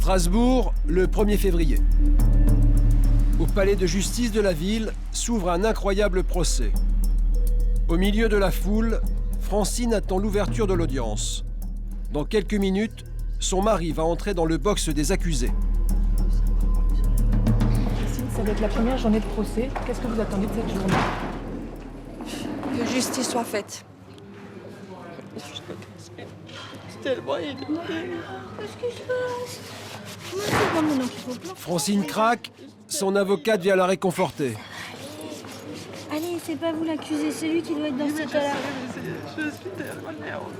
Strasbourg, le 1er février. Au palais de justice de la ville s'ouvre un incroyable procès. Au milieu de la foule, Francine attend l'ouverture de l'audience. Dans quelques minutes, son mari va entrer dans le box des accusés. Ça va être la première journée de procès. Qu'est-ce que vous attendez de cette journée? Que justice soit faite. C'est tellement aidé. Qu'est-ce qui se passe? Comment c'est bon maintenant qu'il faut pleurer? Francine craque, son avocate vient la réconforter. Allez, c'est pas vous l'accusé, c'est lui qui doit être dans cet état-là. Je suis tellement nerveuse.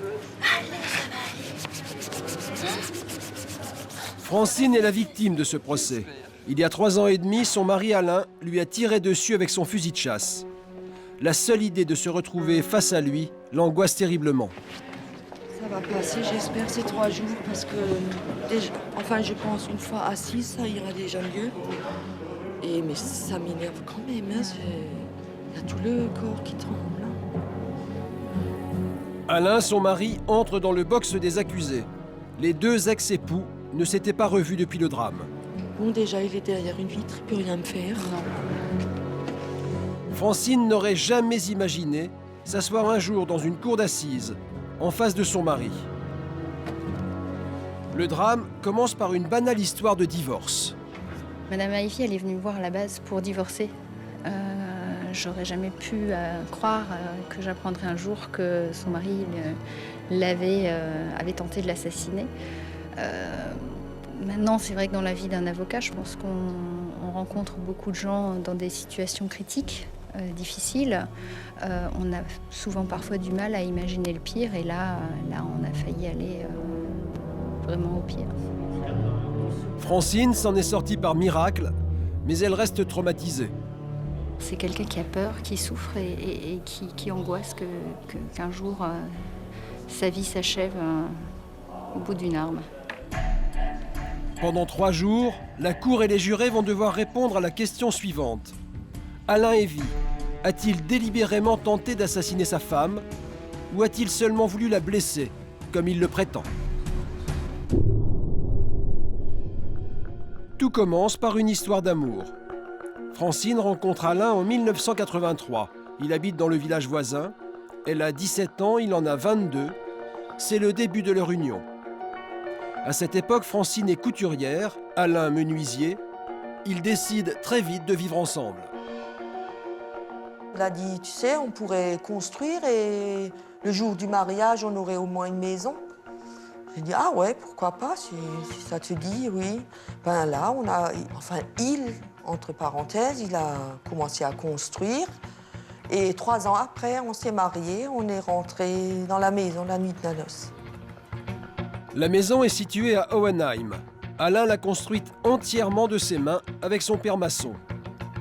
Francine est la victime de ce procès. Il y a 3 ans et demi, son mari Alain lui a tiré dessus avec son fusil de chasse. La seule idée de se retrouver face à lui l'angoisse terriblement. Ça va passer, j'espère, ces 3 jours, parce que, déjà, enfin, je pense une fois assise, ça ira déjà mieux. Mais ça m'énerve quand même, hein, il y a tout le corps qui tremble. Alain, son mari, entre dans le box des accusés. Les 2 ex-époux ne s'étaient pas revus depuis le drame. Bon, déjà, il est derrière une vitre, il peut rien me faire. Francine n'aurait jamais imaginé s'asseoir un jour dans une cour d'assises, en face de son mari. Le drame commence par une banale histoire de divorce. Madame Haïfi, elle est venue me voir à la base pour divorcer. J'aurais jamais pu croire que j'apprendrais un jour que son mari avait tenté de l'assassiner. Maintenant, c'est vrai que dans la vie d'un avocat, je pense qu'on rencontre beaucoup de gens dans des situations critiques, difficiles. On a souvent parfois du mal à imaginer le pire, et là on a failli aller vraiment au pire. Francine s'en est sortie par miracle, mais elle reste traumatisée. C'est quelqu'un qui a peur, qui souffre et qui angoisse qu'un jour sa vie s'achève au bout d'une arme. Pendant 3 jours, la cour et les jurés vont devoir répondre à la question suivante. Alain Haïfi a-t-il délibérément tenté d'assassiner sa femme ou a-t-il seulement voulu la blesser, comme il le prétend? Tout commence par une histoire d'amour. Francine rencontre Alain en 1983. Il habite dans le village voisin. Elle a 17 ans, il en a 22. C'est le début de leur union. À cette époque, Francine est couturière, Alain menuisier. Ils décident très vite de vivre ensemble. Il a dit, tu sais, on pourrait construire et le jour du mariage, on aurait au moins une maison. J'ai dit, ah ouais, pourquoi pas, si ça te dit, oui. Ben là, entre parenthèses, il a commencé à construire. Et 3 ans après, on s'est mariés, on est rentrés dans la maison la nuit de noces. La maison est située à Hohenheim. Alain l'a construite entièrement de ses mains avec son père maçon.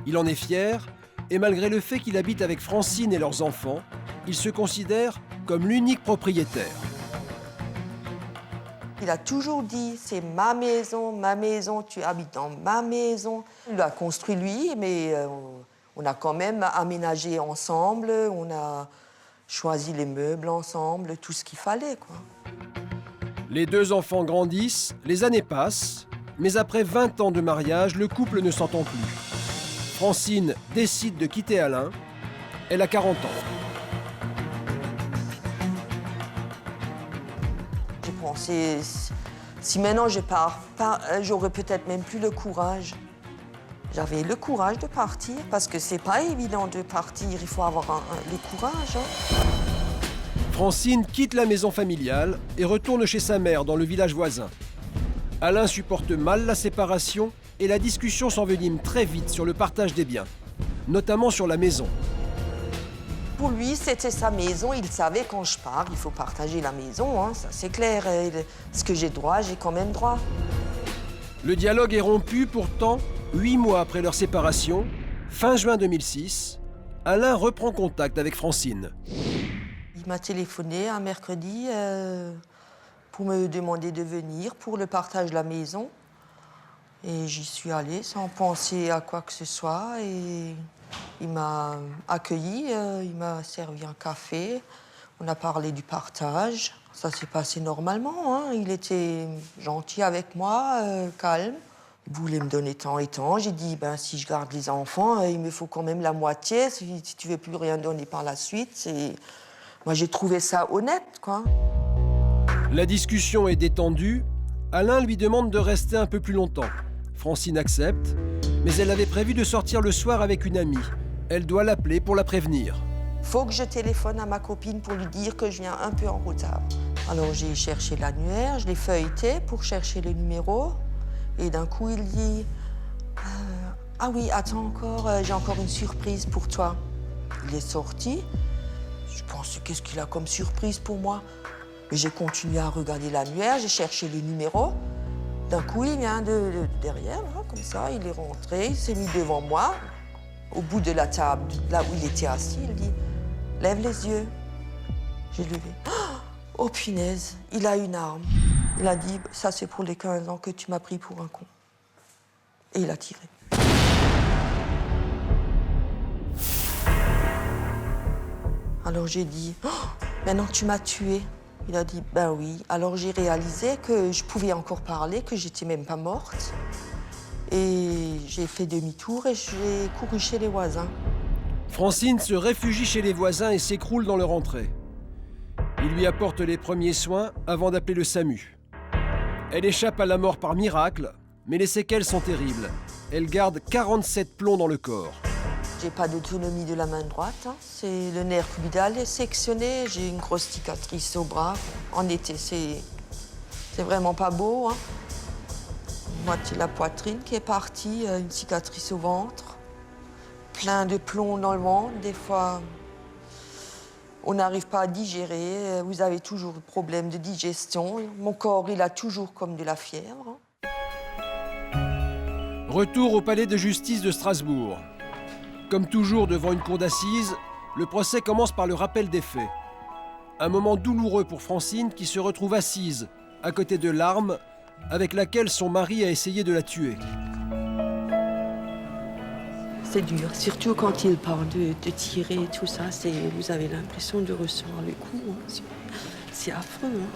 Il en est fier et malgré le fait qu'il habite avec Francine et leurs enfants, il se considère comme l'unique propriétaire. Il a toujours dit, c'est ma maison, tu habites dans ma maison. Il l'a construit lui, mais on a quand même aménagé ensemble, on a choisi les meubles ensemble, tout ce qu'il fallait, quoi. Les 2 enfants grandissent, les années passent, mais après 20 ans de mariage, le couple ne s'entend plus. Francine décide de quitter Alain. Elle a 40 ans. J'ai pensé, si maintenant je pars, j'aurais peut-être même plus le courage. J'avais le courage de partir, parce que c'est pas évident de partir, il faut avoir le courage. Hein. Francine quitte la maison familiale et retourne chez sa mère dans le village voisin. Alain supporte mal la séparation et la discussion s'envenime très vite sur le partage des biens, notamment sur la maison. Pour lui, c'était sa maison, il savait quand je pars, il faut partager la maison, hein, ça c'est clair. Ce que j'ai droit, j'ai quand même droit. Le dialogue est rompu pourtant 8 mois après leur séparation, fin juin 2006, Alain reprend contact avec Francine. Il m'a téléphoné un mercredi pour me demander de venir pour le partage de la maison. Et j'y suis allée sans penser à quoi que ce soit. Et il m'a accueilli, il m'a servi un café. On a parlé du partage. Ça s'est passé normalement, hein. Il était gentil avec moi, calme. Il voulait me donner tant et tant. J'ai dit, ben, si je garde les enfants, il me faut quand même la moitié. Si tu veux plus rien donner par la suite, moi, j'ai trouvé ça honnête, quoi. La discussion est détendue. Alain lui demande de rester un peu plus longtemps. Francine accepte, mais elle avait prévu de sortir le soir avec une amie. Elle doit l'appeler pour la prévenir. Faut que je téléphone à ma copine pour lui dire que je viens un peu en retard. Alors j'ai cherché l'annuaire, je l'ai feuilleté pour chercher le numéro. Et d'un coup, il dit « Ah oui, attends encore, j'ai encore une surprise pour toi. » Il est sorti. Je pense, qu'est-ce qu'il a comme surprise pour moi? Mais j'ai continué à regarder l'annuaire, j'ai cherché le numéro. D'un coup, il vient de derrière, là, comme ça, il est rentré, il s'est mis devant moi, au bout de la table, là où il était assis. Il dit « Lève les yeux. » J'ai levé. Oh punaise, il a une arme. Il a dit, ça c'est pour les 15 ans que tu m'as pris pour un con. Et il a tiré. Alors j'ai dit, oh, maintenant tu m'as tué. Il a dit, ben oui. Alors j'ai réalisé que je pouvais encore parler, que j'étais même pas morte. Et j'ai fait demi-tour et j'ai couru chez les voisins. Francine se réfugie chez les voisins et s'écroule dans leur entrée. Il lui apporte les premiers soins avant d'appeler le SAMU. Elle échappe à la mort par miracle, mais les séquelles sont terribles. Elle garde 47 plombs dans le corps. J'ai pas d'autonomie de la main droite. Hein. C'est le nerf cubidal est sectionné. J'ai une grosse cicatrice au bras. En été, c'est vraiment pas beau. Hein. Moitié la poitrine qui est partie, une cicatrice au ventre. Plein de plomb dans le ventre. Des fois, on n'arrive pas à digérer. Vous avez toujours des problèmes de digestion. Mon corps, il a toujours comme de la fièvre. Retour au palais de justice de Strasbourg. Comme toujours devant une cour d'assises, le procès commence par le rappel des faits. Un moment douloureux pour Francine qui se retrouve assise, à côté de l'arme avec laquelle son mari a essayé de la tuer. C'est dur, surtout quand il parle de tirer et tout ça. Vous avez l'impression de recevoir le coup. Hein. C'est affreux. Hein.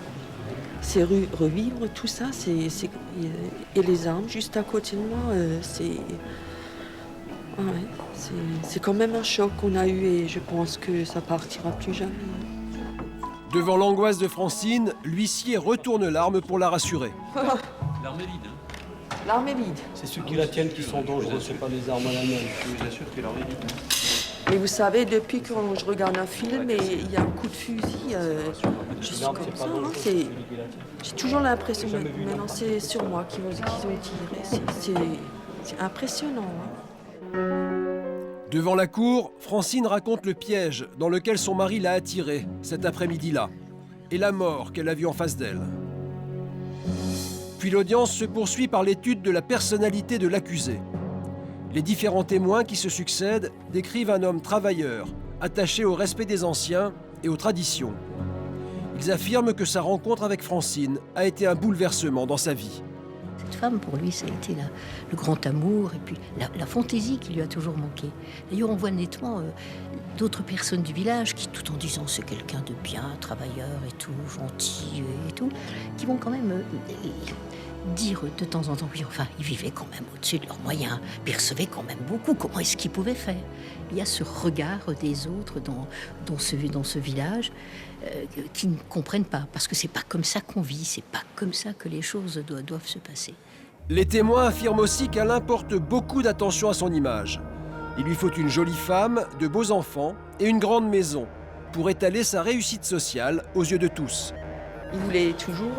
C'est revivre tout ça. Et les armes juste à côté de moi, c'est quand même un choc qu'on a eu et je pense que ça partira plus jamais. Devant l'angoisse de Francine, l'huissier retourne l'arme pour la rassurer. L'arme est vide. Hein. L'arme est vide. C'est ceux qui la tiennent qui sont dangereux, c'est pas les armes à la main. Je vous assure que l'arme est vide. Mais vous savez, depuis que je regarde un film et il y a un coup de fusil, je suis comme ça. Hein, j'ai toujours l'impression, maintenant c'est sur moi qu'ils ont tiré. C'est impressionnant. Hein. Devant la cour, Francine raconte le piège dans lequel son mari l'a attirée cet après-midi-là et la mort qu'elle a vue en face d'elle. Puis l'audience se poursuit par l'étude de la personnalité de l'accusé. Les différents témoins qui se succèdent décrivent un homme travailleur, attaché au respect des anciens et aux traditions. Ils affirment que sa rencontre avec Francine a été un bouleversement dans sa vie. Cette femme, pour lui, ça a été le grand amour et puis la fantaisie qui lui a toujours manqué. D'ailleurs, on voit nettement d'autres personnes du village qui, tout en disant c'est quelqu'un de bien, travailleur et tout, gentil et tout, qui vont quand même dire de temps en temps, oui, enfin, ils vivaient quand même au-dessus de leurs moyens, percevaient quand même beaucoup, comment est-ce qu'ils pouvaient faire? Il y a ce regard des autres dans ce village qui ne comprennent pas, parce que c'est pas comme ça qu'on vit, c'est pas comme ça que les choses doivent se passer. Les témoins affirment aussi qu'Alain porte beaucoup d'attention à son image. Il lui faut une jolie femme, de beaux enfants et une grande maison pour étaler sa réussite sociale aux yeux de tous. Il voulait toujours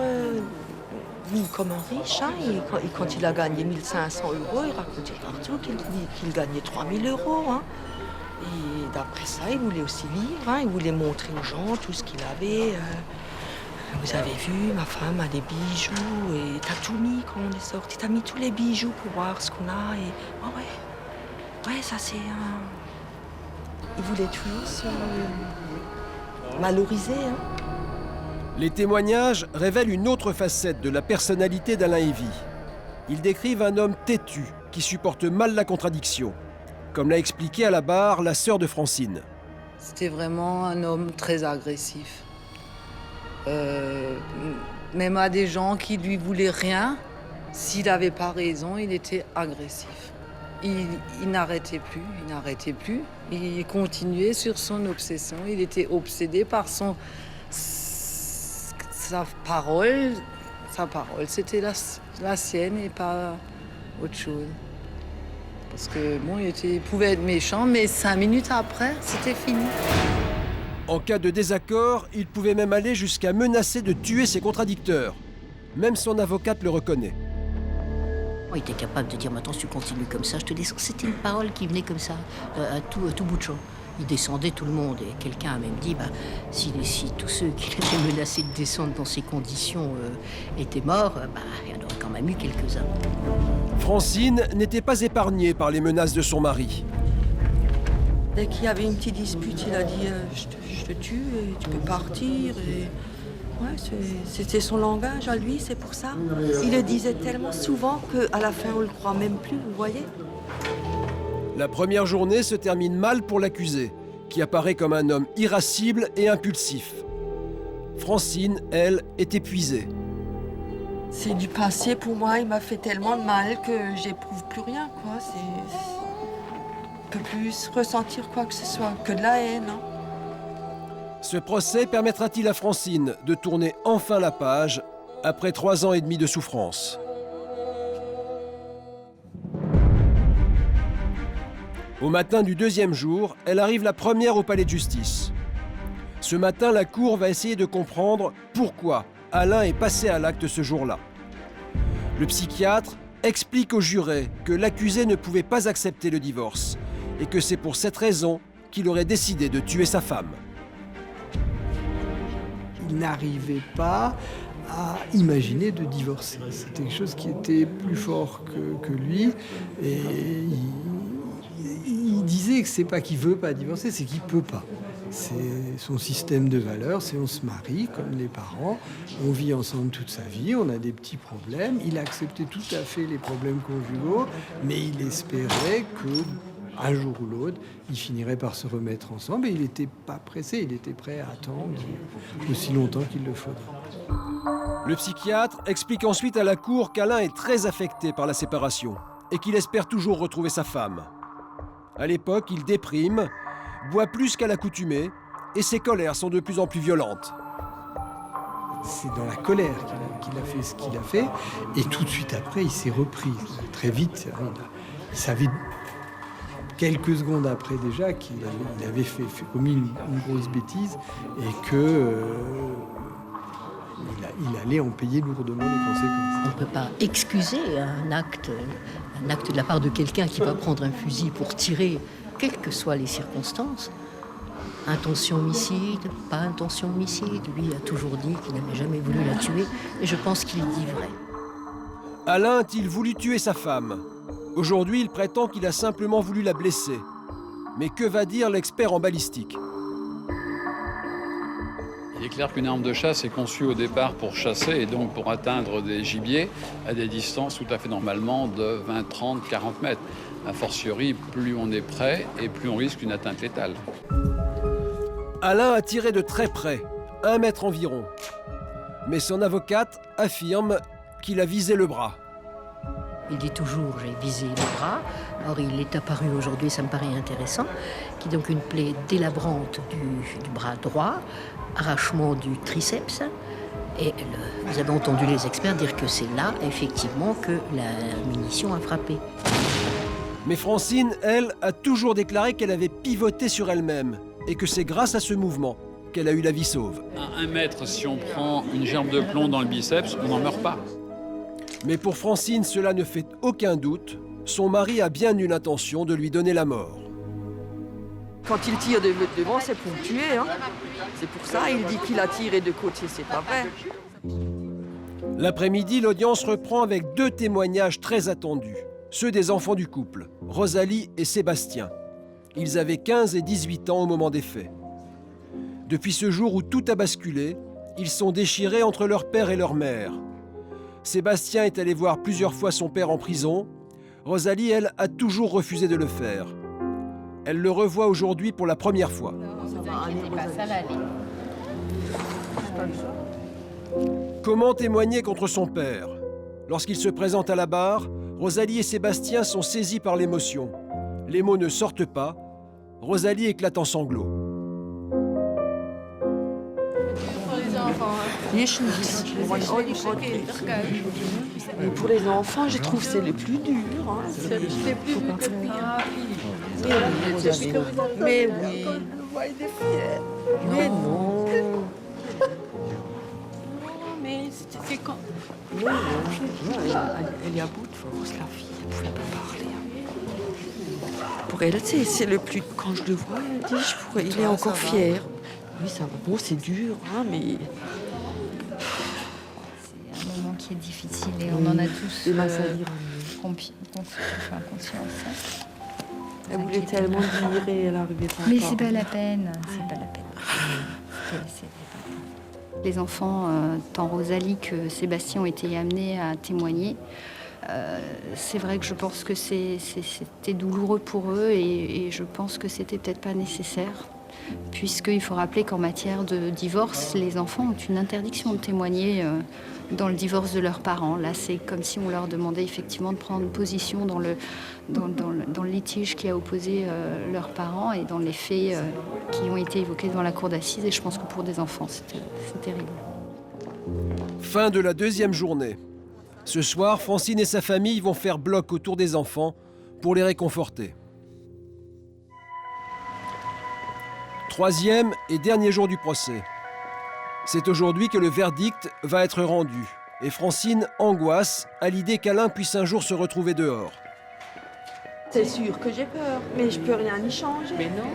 vivre comme un riche. Hein, et quand il a gagné 1 500 €, il racontait partout qu'il gagnait 3 000 €. Hein. Et d'après ça, il voulait aussi vivre. Hein, il voulait montrer aux gens tout ce qu'il avait. Vous avez vu, ma femme a des bijoux et t'as tout mis quand on est sorti. T'as mis tous les bijoux pour voir ce qu'on a. Et ouais, ça c'est. Il voulait toujours se valoriser. Hein. Les témoignages révèlent une autre facette de la personnalité d'Alain Évy. Ils décrivent un homme têtu qui supporte mal la contradiction, comme l'a expliqué à la barre la sœur de Francine. C'était vraiment un homme très agressif. Même à des gens qui lui voulaient rien, s'il n'avait pas raison, il était agressif. Il n'arrêtait plus, il continuait sur son obsession. Il était obsédé par sa parole. Sa parole, c'était la sienne et pas autre chose. Parce que bon, il pouvait être méchant, mais 5 minutes après, c'était fini. En cas de désaccord, il pouvait même aller jusqu'à menacer de tuer ses contradicteurs. Même son avocate le reconnaît. Il était capable de dire « Maintenant, si tu continues comme ça, je te descends ». C'était une parole qui venait comme ça, à tout bout de champ. Il descendait tout le monde. Et quelqu'un a même dit si tous ceux qui étaient menacés de descendre dans ces conditions étaient morts, il y en aurait quand même eu quelques-uns. Francine n'était pas épargnée par les menaces de son mari. Dès qu'il y avait une petite dispute, il a dit je te tue et tu peux partir. Et... Ouais, c'était son langage à lui, c'est pour ça. Il le disait tellement souvent qu'à la fin, on ne le croit même plus, vous voyez. La première journée se termine mal pour l'accusé, qui apparaît comme un homme irascible et impulsif. Francine, elle, est épuisée. C'est du passé pour moi, il m'a fait tellement de mal que j'éprouve plus rien, quoi. Je ne peux plus ressentir quoi que ce soit, que de la haine. Hein. Ce procès permettra-t-il à Francine de tourner enfin la page après 3 ans et demi de souffrance? Au matin du 2e jour, elle arrive la première au palais de justice. Ce matin, la cour va essayer de comprendre pourquoi Alain est passé à l'acte ce jour-là. Le psychiatre explique aux jurés que l'accusé ne pouvait pas accepter le divorce et que c'est pour cette raison qu'il aurait décidé de tuer sa femme. Il n'arrivait pas à imaginer de divorcer. C'était quelque chose qui était plus fort que lui. Et il disait que c'est pas qu'il veut pas divorcer, c'est qu'il peut pas. C'est son système de valeurs, c'est on se marie comme les parents, on vit ensemble toute sa vie, on a des petits problèmes. Il acceptait tout à fait les problèmes conjugaux, mais il espérait que un jour ou l'autre, il finirait par se remettre ensemble et il n'était pas pressé, il était prêt à attendre aussi longtemps qu'il le faudrait. Le psychiatre explique ensuite à la cour qu'Alain est très affecté par la séparation et qu'il espère toujours retrouver sa femme. À l'époque, il déprime, boit plus qu'à l'accoutumée et ses colères sont de plus en plus violentes. C'est dans la colère qu'il a fait ce qu'il a fait et tout de suite après, il s'est repris. Très vite, il savait quelques secondes après déjà qu'il avait commis une grosse bêtise et que il allait en payer lourdement les conséquences. On ne peut pas excuser un acte de la part de quelqu'un qui va prendre un fusil pour tirer, quelles que soient les circonstances. Intention homicide, pas intention homicide. Lui a toujours dit qu'il n'avait jamais voulu la tuer et je pense qu'il dit vrai. Alain a-t-il voulu tuer sa femme? Aujourd'hui, il prétend qu'il a simplement voulu la blesser. Mais que va dire l'expert en balistique? Il est clair qu'une arme de chasse est conçue au départ pour chasser et donc pour atteindre des gibiers à des distances tout à fait normalement de 20, 30, 40 mètres. A fortiori, plus on est près et plus on risque une atteinte létale. Alain a tiré de très près, 1 mètre environ. Mais son avocate affirme qu'il a visé le bras. Il dit toujours « j'ai visé le bras ». Or, il est apparu aujourd'hui, ça me paraît intéressant, qui est donc une plaie délabrante du bras droit, arrachement du triceps. Et vous avez entendu les experts dire que c'est là, effectivement, que la munition a frappé. Mais Francine, elle, a toujours déclaré qu'elle avait pivoté sur elle-même et que c'est grâce à ce mouvement qu'elle a eu la vie sauve. À 1 mètre, si on prend une gerbe de plomb dans le biceps, on n'en meurt pas. Mais pour Francine, cela ne fait aucun doute. Son mari a bien eu l'intention de lui donner la mort. Quand il tire devant, c'est pour tuer. Hein. C'est pour ça il dit qu'il a tiré de côté, c'est pas vrai. L'après-midi, l'audience reprend avec 2 témoignages très attendus. Ceux des enfants du couple, Rosalie et Sébastien. Ils avaient 15 et 18 ans au moment des faits. Depuis ce jour où tout a basculé, ils sont déchirés entre leur père et leur mère. Sébastien est allé voir plusieurs fois son père en prison. Rosalie, elle, a toujours refusé de le faire. Elle le revoit aujourd'hui pour la première fois. Ne vous inquiétez pas, ça va aller. Comment témoigner contre son père? Lorsqu'il se présente à la barre, Rosalie et Sébastien sont saisis par l'émotion. Les mots ne sortent pas. Rosalie éclate en sanglots. Pour les enfants, Et pour les enfants, je trouve que c'est le plus dur. Hein. c'est plus dur que le pire. Mais oui. Mais non. Mais c'est quand Elle est à bout de force, la fille. Elle ne pouvait pas parler. Pour elle, c'est le plus... Quand je le vois, elle dit, il est encore fier. Oui, ça va. Bon, c'est dur, hein, mais... C'est un moment qui est difficile et on en a tous conscience. Elle voulait tellement dire et elle n'arrivait pas. Mais c'est pas la peine, c'est pas la peine. Les enfants, tant Rosalie que Sébastien, ont été amenés à témoigner. C'est vrai que je pense que c'était douloureux pour eux et je pense que c'était peut-être pas nécessaire. Puisqu'il faut rappeler qu'en matière de divorce, les enfants ont une interdiction de témoigner dans le divorce de leurs parents. Là, c'est comme si on leur demandait effectivement de prendre position dans le litige qui a opposé leurs parents et dans les faits qui ont été évoqués devant la cour d'assises. Et je pense que pour des enfants, c'est terrible. Fin de la deuxième journée. Ce soir, Francine et sa famille vont faire bloc autour des enfants pour les réconforter. Troisième et dernier jour du procès. C'est aujourd'hui que le verdict va être rendu. Et Francine angoisse à l'idée qu'Alain puisse un jour se retrouver dehors. C'est sûr que j'ai peur, mais je peux rien y changer. Mais non.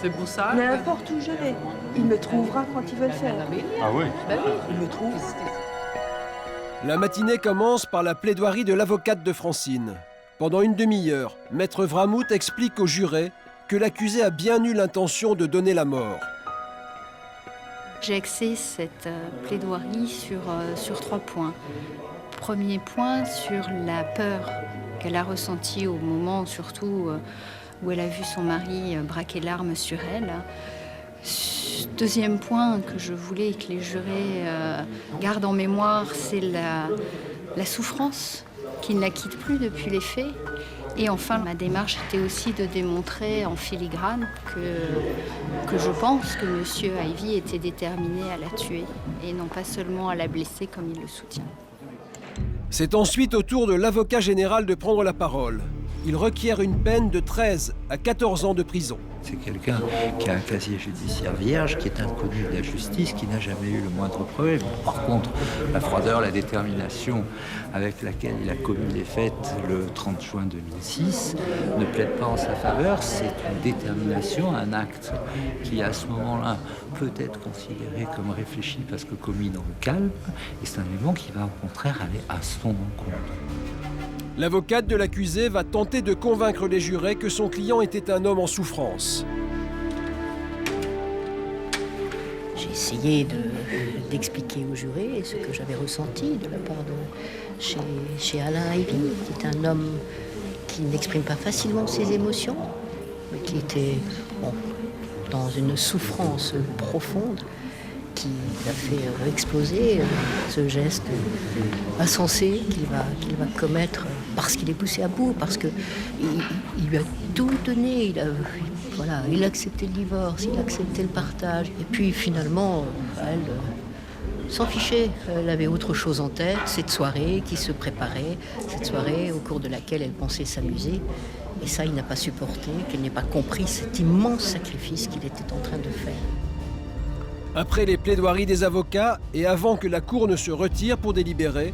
C'est pour ça. N'importe où je vais, il me trouvera quand il veut le faire. Ah oui? Il me trouve. La matinée commence par la plaidoirie de l'avocate de Francine. Pendant une demi-heure, Maître Vramouth explique aux jurés que l'accusé a bien eu l'intention de donner la mort. J'ai axé cette plaidoirie sur 3 points. Premier point, sur la peur qu'elle a ressentie au moment, surtout, où elle a vu son mari braquer l'arme sur elle. Deuxième point que je voulais que les jurés gardent en mémoire, c'est la souffrance qui ne la quitte plus depuis les faits. Et enfin, ma démarche était aussi de démontrer en filigrane que je pense que M. Ivy était déterminé à la tuer et non pas seulement à la blesser comme il le soutient. C'est ensuite au tour de l'avocat général de prendre la parole. Il requiert une peine de 13 à 14 ans de prison. C'est quelqu'un qui a un casier judiciaire vierge, qui est inconnu de la justice, qui n'a jamais eu le moindre problème. Par contre, la froideur, la détermination avec laquelle il a commis les faits le 30 juin 2006 ne plaide pas en sa faveur. C'est une détermination, un acte qui, à ce moment-là, peut être considéré comme réfléchi parce que commis dans le calme. Et c'est un élément qui va, au contraire, aller à son encontre. L'avocate de l'accusé va tenter de convaincre les jurés que son client était un homme en souffrance. J'ai essayé d'expliquer aux jurés ce que j'avais ressenti de la part de chez Alain Ivy, qui est un homme qui n'exprime pas facilement ses émotions, mais qui était dans une souffrance profonde qui l'a fait exploser ce geste insensé qu'il va commettre parce qu'il est poussé à bout, parce qu'il lui a tout donné, il a accepté le divorce, il a accepté le partage, et puis finalement, elle s'en fichait, elle avait autre chose en tête, cette soirée qui se préparait, cette soirée au cours de laquelle elle pensait s'amuser, et ça il n'a pas supporté, qu'elle n'ait pas compris cet immense sacrifice qu'il était en train de faire. Après les plaidoiries des avocats et avant que la cour ne se retire pour délibérer,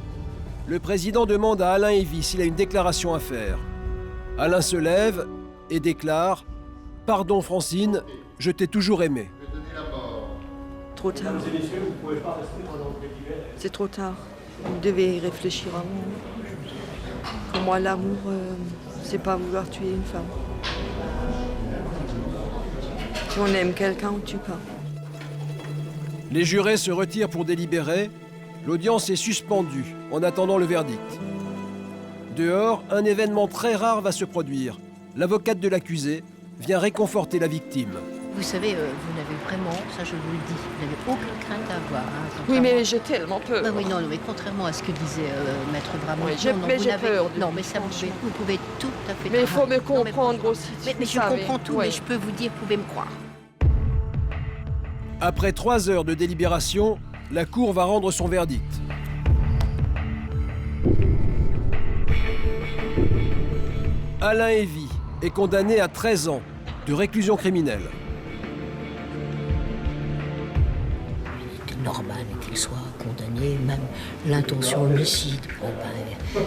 le président demande à Alain Ivy s'il a une déclaration à faire. Alain se lève et déclare « Pardon Francine, je t'ai toujours aimé ». Trop tard. C'est trop tard. Vous devez y réfléchir avant. Pour moi, l'amour, c'est pas vouloir tuer une femme. Si on aime quelqu'un, on ne tue pas. Les jurés se retirent pour délibérer. L'audience est suspendue en attendant le verdict. Dehors, un événement très rare va se produire. L'avocate de l'accusé vient réconforter la victime. Vous savez, vous n'avez vraiment, ça je vous le dis, vous n'avez aucune crainte à avoir. Hein, Oui, mais j'ai tellement peur. Oui, non, mais contrairement à ce que disait Maître Bramont, Oui, j'ai peur. Non, mais ça, vous pouvez tout à fait... Mais il faut me comprendre aussi. Mais je comprends tout, mais je peux vous dire, vous pouvez me croire. Après 3 heures de délibération, la Cour va rendre son verdict. Alain Évy est condamné à 13 ans de réclusion criminelle. C'est normal qu'il soit condamné, même l'intention homicide. Bon, ben,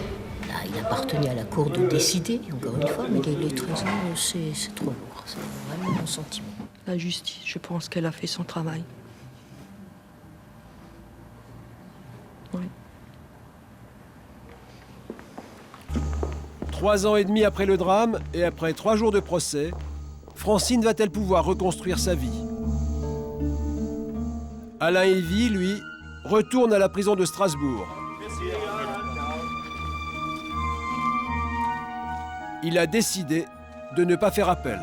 là, il appartenait à la Cour de décider, encore une fois, mais les 13 ans, c'est trop lourd. C'est vraiment mon sentiment. La justice, je pense qu'elle a fait son travail. Oui. 3 ans et demi après le drame et après 3 jours de procès, Francine va-t-elle pouvoir reconstruire sa vie? Alain Évy, lui, retourne à la prison de Strasbourg. Il a décidé de ne pas faire appel.